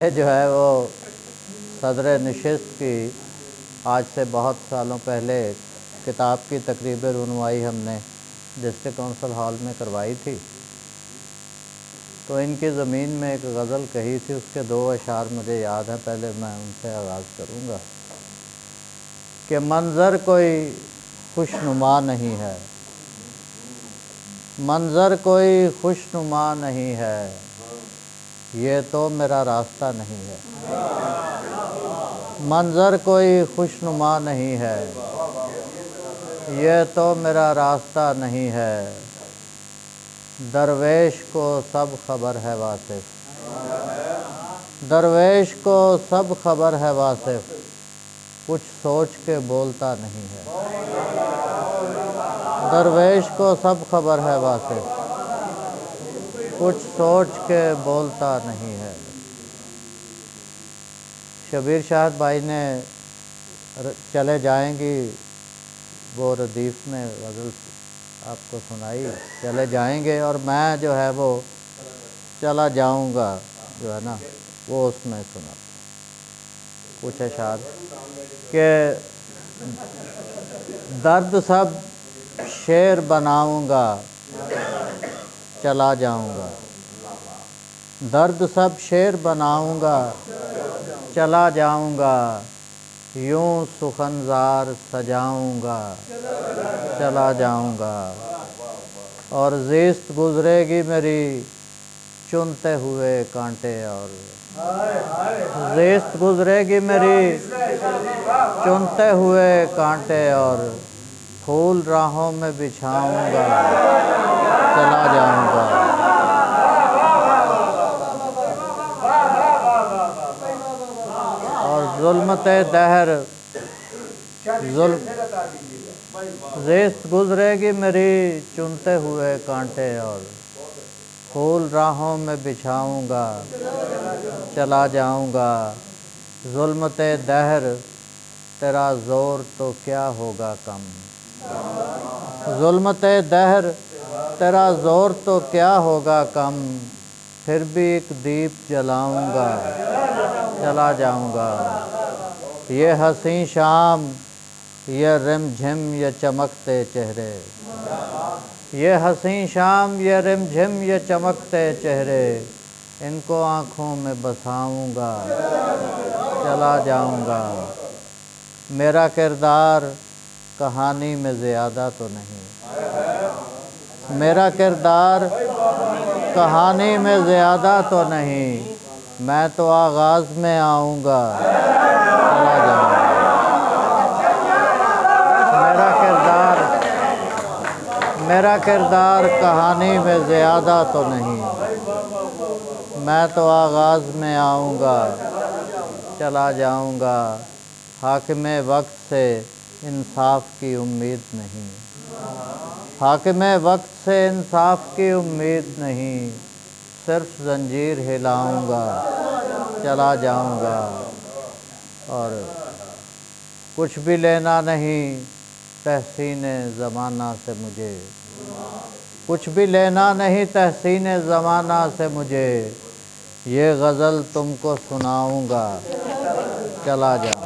جو ہے وہ صدر نشست کی آج سے بہت سالوں پہلے کتاب کی تقریب رونمائی ہم نے ڈسٹرکٹ کونسل ہال میں کروائی تھی، تو ان کی زمین میں ایک غزل کہی تھی، اس کے 2 اشعار مجھے یاد ہیں، پہلے میں ان سے آغاز کروں گا کہ منظر کوئی خوشنما نہیں ہے، منظر کوئی خوشنما نہیں ہے، یہ تو میرا راستہ نہیں ہے، منظر کوئی خوشنما نہیں ہے، یہ تو میرا راستہ نہیں ہے، درویش کو سب خبر ہے واصف، درویش کو سب خبر ہے واصف، کچھ سوچ کے بولتا نہیں ہے، درویش کو سب خبر ہے واصف، کچھ سوچ کے بولتا نہیں ہے۔ شبیر شاہد بھائی نے چلے جائیں گی وہ ردیف میں غزل آپ کو سنائی، چلے جائیں گے، اور میں جو ہے وہ چلا جاؤں گا جو ہے نا وہ اس میں سنا کچھ اشعار کہ درد سب شعر بناؤں گا چلا جاؤں گا، درد سب شعر بناؤں گا چلا جاؤں گا، یوں سخنزار سجاؤں گا چلا جاؤں گا، اور زیست گزرے گی میری چنتے ہوئے کانٹے، اور زیست گزرے گی میری چنتے ہوئے کانٹے، اور پھول راہوں میں بچھاؤں گا چلا جاؤں گا، اور ظلمت دہر زیست گزرے گی میری چنتے ہوئے کانٹے، اور پھول راہوں میں بچھاؤں گا چلا جاؤں گا، ظلمت دہر تیرا زور تو کیا ہوگا کم، ظلمت دہر تیرا زور تو کیا ہوگا کم، پھر بھی ایک دیپ جلاؤں گا چلا جاؤں گا، یہ حسین شام یہ رم جھم یہ چمکتے چہرے، یہ حسین شام یہ رم جھم یہ چمکتے چہرے، ان کو آنکھوں میں بساؤں گا چلا جاؤں گا، میرا کردار کہانی میں زیادہ تو نہیں، میرا کردار کہانی میں زیادہ تو نہیں، میں تو آغاز میں آؤں گا چلا جاؤں گا، میرا کردار کہانی میں زیادہ تو نہیں، میں تو آغاز میں آؤں گا چلا جاؤں گا، حاکم وقت سے انصاف کی امید نہیں، حاکم وقت سے انصاف کی امید نہیں، صرف زنجیر ہلاؤں گا چلا جاؤں گا، اور کچھ بھی لینا نہیں تحسین زمانہ سے مجھے، کچھ بھی لینا نہیں تحسین زمانہ سے مجھے، یہ غزل تم کو سناؤں گا چلا جاؤں گا۔